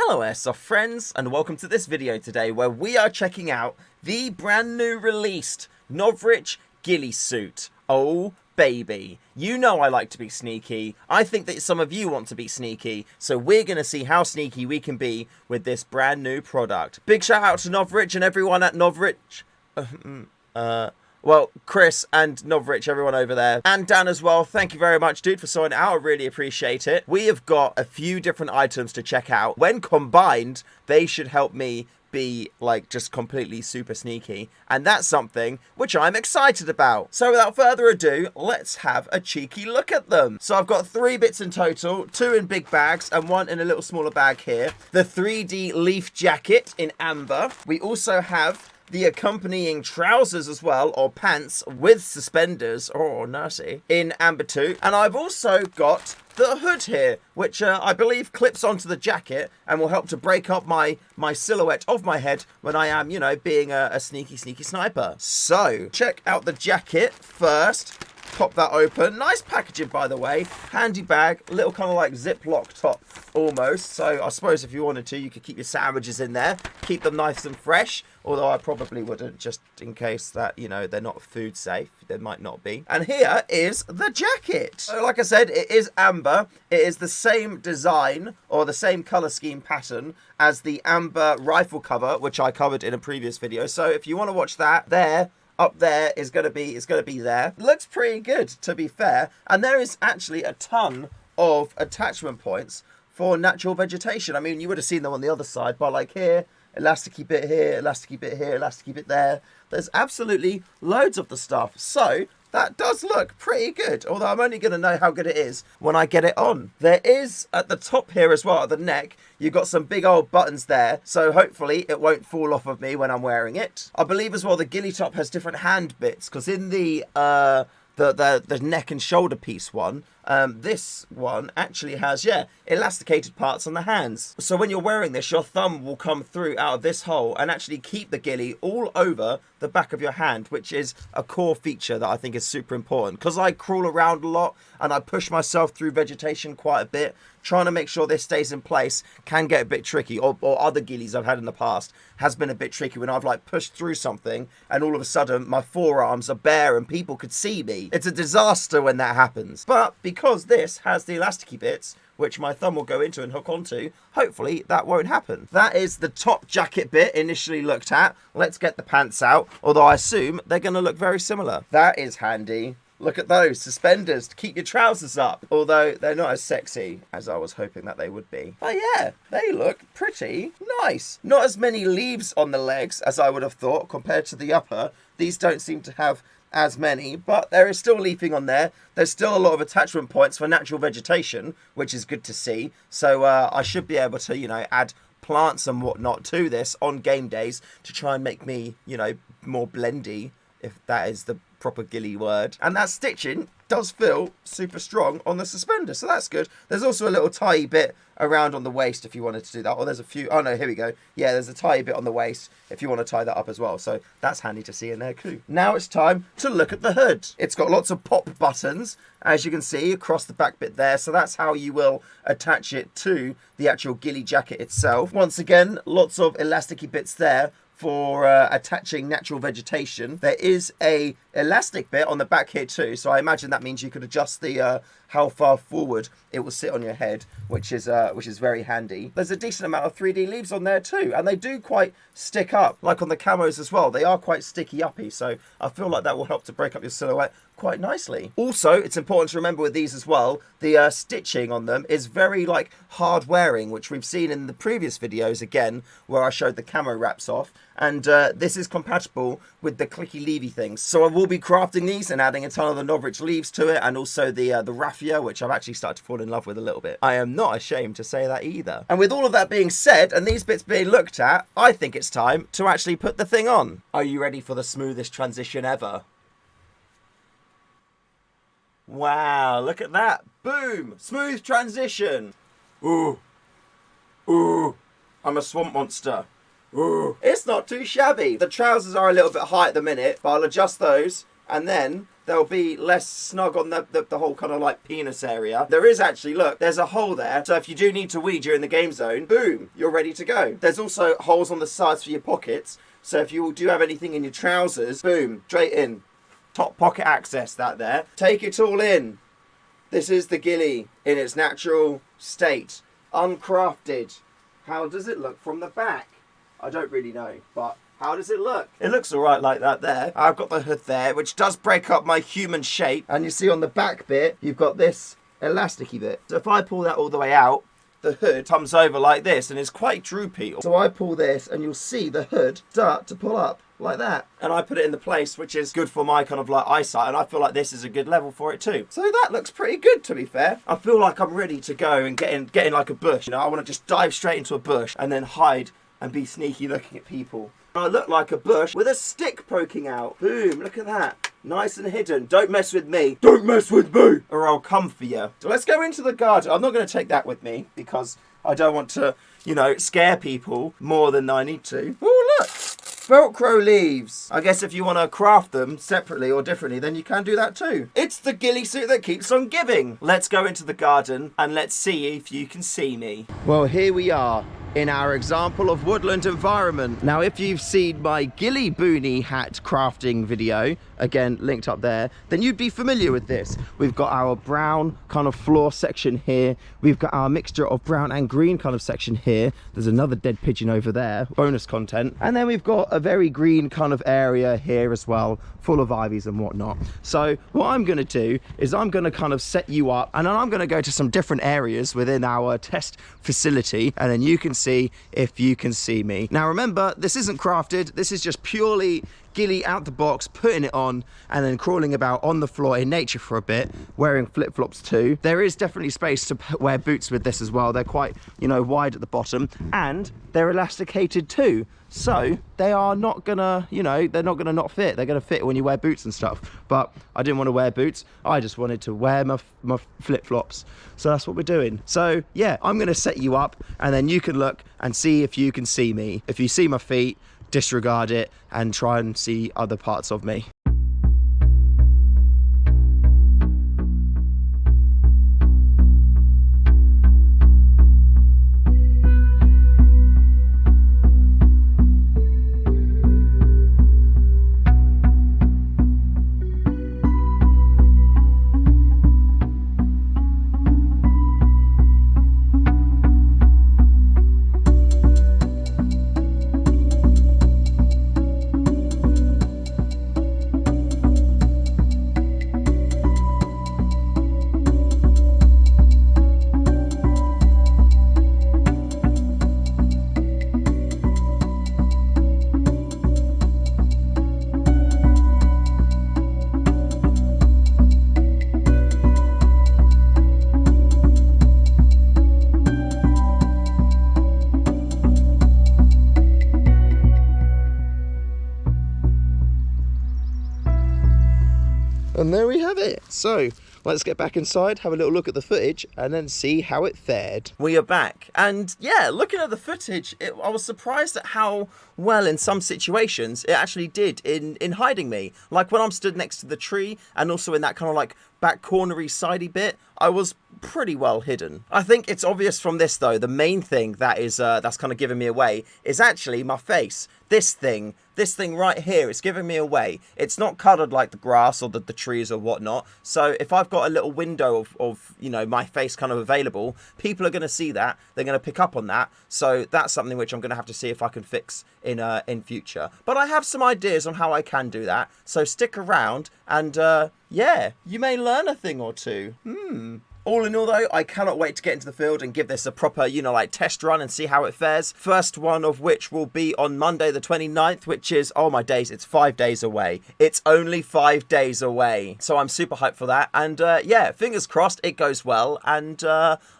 Hello Airsoft friends, and welcome to this video today where we are checking out the brand new released Novritsch Ghillie suit. Oh baby, you know I like to be sneaky. I think that some of you want to be sneaky, so we're going to see how sneaky we can be with this brand new product. Big shout out to Novritsch and everyone at Novritsch. Well, Chris and Novritsch, everyone over there. And Dan as well. Thank you very much, dude, for sorting it out. I really appreciate it. We have got a few different items to check out. When combined, they should help me be, like, just completely super sneaky. And that's something which I'm excited about. So without further ado, let's have a cheeky look at them. So I've got 3 bits in total, 2 in big bags and 1 in a little smaller bag here. The 3D leaf jacket in amber. We also have the accompanying trousers as well, or pants with suspenders, or nursey, in amber 2. And I've also got the hood here, which I believe clips onto the jacket and will help to break up my silhouette of my head when I am, you know, being a sneaky sniper. So, check out the jacket first. Pop that open. Nice packaging, by the way. Handy bag. Little kind of like Ziploc top almost. So I suppose if you wanted to, you could keep your sandwiches in there. Keep them nice and fresh. Although I probably wouldn't, just in case that, you know, they're not food safe. They might not be. And here is the jacket. So like I said, it is amber. It is the same design or the same color scheme pattern as the amber rifle cover, which I covered in a previous video. So if you want to watch that, up there is going to be there. Looks pretty good, to be fair. And there is actually a ton of attachment points for natural vegetation. I mean, you would have seen them on the other side, but like here, elasticy bit here, elasticy bit here, elasticy bit there. There's absolutely loads of the stuff. So that does look pretty good, although I'm only going to know how good it is when I get it on. There is, at the top here as well, at the neck, you've got some big old buttons there, so hopefully it won't fall off of me when I'm wearing it. I believe as well the ghillie top has different hand bits, because in the neck and shoulder piece one, this one actually has, elasticated parts on the hands. So when you're wearing this, your thumb will come through out of this hole and actually keep the ghillie all over the back of your hand, which is a core feature that I think is super important. Because I crawl around a lot and I push myself through vegetation quite a bit, trying to make sure this stays in place can get a bit tricky, or other ghillies I've had in the past has been a bit tricky when I've like pushed through something and all of a sudden my forearms are bare and people could see me. It's a disaster when that happens. But because this has the elasticy bits, which my thumb will go into and hook onto, hopefully that won't happen. That is the top jacket bit initially looked at. Let's get the pants out, although I assume they're going to look very similar. That is handy. Look at those suspenders to keep your trousers up, although they're not as sexy as I was hoping that they would be. But yeah, they look pretty nice. Not as many leaves on the legs as I would have thought compared to the upper. These don't seem to have as many, but there is still leafing on there. There's still a lot of attachment points for natural vegetation, which is good to see. So I should be able to, you know, add plants and whatnot to this on game days to try and make me, you know, more blendy, if that is the proper ghillie word. And that stitching does feel super strong on the suspender, so that's good. There's also a little tiny bit around on the waist if you wanted to do that, or there's a few, oh no, here we go. Yeah, there's a tiny bit on the waist if you want to tie that up as well, so that's handy to see in there too. Now it's time to look at the hood. It's got lots of pop buttons, as you can see, across the back bit there, so that's how you will attach it to the actual ghillie jacket itself. Once again, lots of elasticy bits there for attaching natural vegetation. There is a elastic bit on the back here too, so I imagine that means you could adjust the how far forward it will sit on your head, which is very handy. There's a decent amount of 3D leaves on there too, and they do quite stick up, like on the camos as well. They are quite sticky uppy, so I feel like that will help to break up your silhouette quite nicely. Also, it's important to remember with these as well, the stitching on them is very like hard wearing, which we've seen in the previous videos again, where I showed the camo wraps off, and this is compatible with the clicky leavy things. So I will be crafting these and adding a ton of the Novritsch leaves to it, and also the raffia, which I've actually started to fall in love with a little bit. I am not ashamed to say that either. And with all of that being said, and these bits being looked at, I think it's time to actually put the thing on. Are you ready for the smoothest transition ever? Wow, look at that. Boom! Smooth transition. Ooh. Ooh. I'm a swamp monster. Ooh. It's not too shabby. The trousers are a little bit high at the minute, but I'll adjust those and then they'll be less snug on the whole kind of like penis area. There is actually, look, there's a hole there. So if you do need to wee during the game zone, boom, you're ready to go. There's also holes on the sides for your pockets. So if you do have anything in your trousers, boom, straight in. Top pocket access, that there. Take it all in. This is the Ghillie in its natural state. Uncrafted. How does it look from the back? I don't really know, but how does it look? It looks alright like that there. I've got the hood there, which does break up my human shape. And you see on the back bit, you've got this elasticy bit. So if I pull that all the way out, the hood comes over like this and it's quite droopy. So I pull this and you'll see the hood start to pull up like that. And I put it in the place which is good for my kind of like eyesight, and I feel like this is a good level for it too. So that looks pretty good, to be fair. I feel like I'm ready to go and get in like a bush. You know, I want to just dive straight into a bush and then hide and be sneaky looking at people. I look like a bush with a stick poking out. Boom, look at that. Nice and hidden. Don't mess with me. Don't mess with me, or I'll come for you. So let's go into the garden. I'm not going to take that with me because I don't want to, you know, scare people more than I need to. Oh, look. Velcro leaves. I guess if you want to craft them separately or differently, then you can do that too. It's the ghillie suit that keeps on giving. Let's go into the garden and let's see if you can see me. Well, here we are in our example of woodland environment. Now, if you've seen my ghillie boonie hat crafting video, again linked up there, then you'd be familiar with this. We've got our brown kind of floor section here. We've got our mixture of brown and green kind of section here. There's another dead pigeon over there, bonus content. And then we've got a very green kind of area here as well, full of ivies and whatnot. So what I'm going to do is I'm going to kind of set you up, and then I'm going to go to some different areas within our test facility, and then you can see if you can see me. Now remember, this isn't crafted. This is just purely ghillie out the box, putting it on and then crawling about on the floor in nature for a bit, wearing flip-flops too. There is definitely space to wear boots with this as well. They're quite, you know, wide at the bottom, and they're elasticated too. So they are not gonna, you know, they're not gonna not fit. They're gonna fit when you wear boots and stuff. But I didn't want to wear boots. I just wanted to wear my flip-flops. So that's what we're doing. So yeah, I'm gonna set you up and then you can look and see if you can see me. If you see my feet, disregard it and try and see other parts of me. And there we have it. So let's get back inside, have a little look at the footage, and then see how it fared. We are back. And yeah, looking at the footage, I was surprised at how well in some situations it actually did in hiding me. Like when I'm stood next to the tree and also in that kind of like back cornery sidey bit, I was pretty well hidden. I think it's obvious from this though, the main thing that is that's kind of giving me away is actually my face. This thing right here, it's giving me away. It's not coloured like the grass or the trees or whatnot. So if I've got a little window of you know, my face kind of available, people are going to see that. They're going to pick up on that. So that's something which I'm going to have to see if I can fix in future. But I have some ideas on how I can do that. So stick around and yeah, you may learn a thing or two. All in all though, I cannot wait to get into the field and give this a proper, you know, like test run and see how it fares. First one of which will be on Monday the 29th, which is, oh my days, it's 5 days away. It's only 5 days away. So I'm super hyped for that. And yeah, fingers crossed it goes well and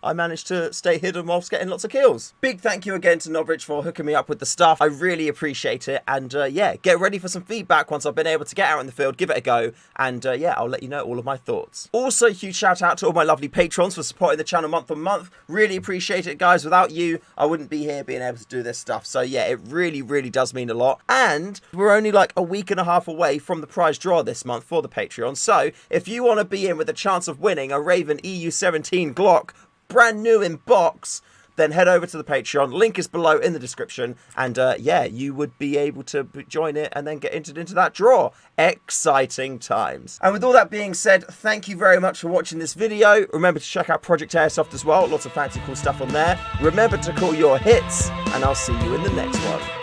I managed to stay hidden whilst getting lots of kills. Big thank you again to Novritsch for hooking me up with the stuff. I really appreciate it. And yeah, get ready for some feedback once I've been able to get out in the field, give it a go. And yeah, I'll let you know all of my thoughts. Also, huge shout out to all my lovely patrons for supporting the channel month on month. Really appreciate it, guys. Without you, I wouldn't be here being able to do this stuff. So yeah, it really, really does mean a lot. And we're only like a week and a half away from the prize draw this month for the Patreon. So if you want to be in with a chance of winning a Raven EU17 Glock, brand new in box, then head over to the Patreon. Link is below in the description. And yeah, you would be able to join it and then get entered into that draw. Exciting times. And with all that being said, thank you very much for watching this video. Remember to check out Project Airsoft as well. Lots of fancy cool stuff on there. Remember to call your hits, and I'll see you in the next one.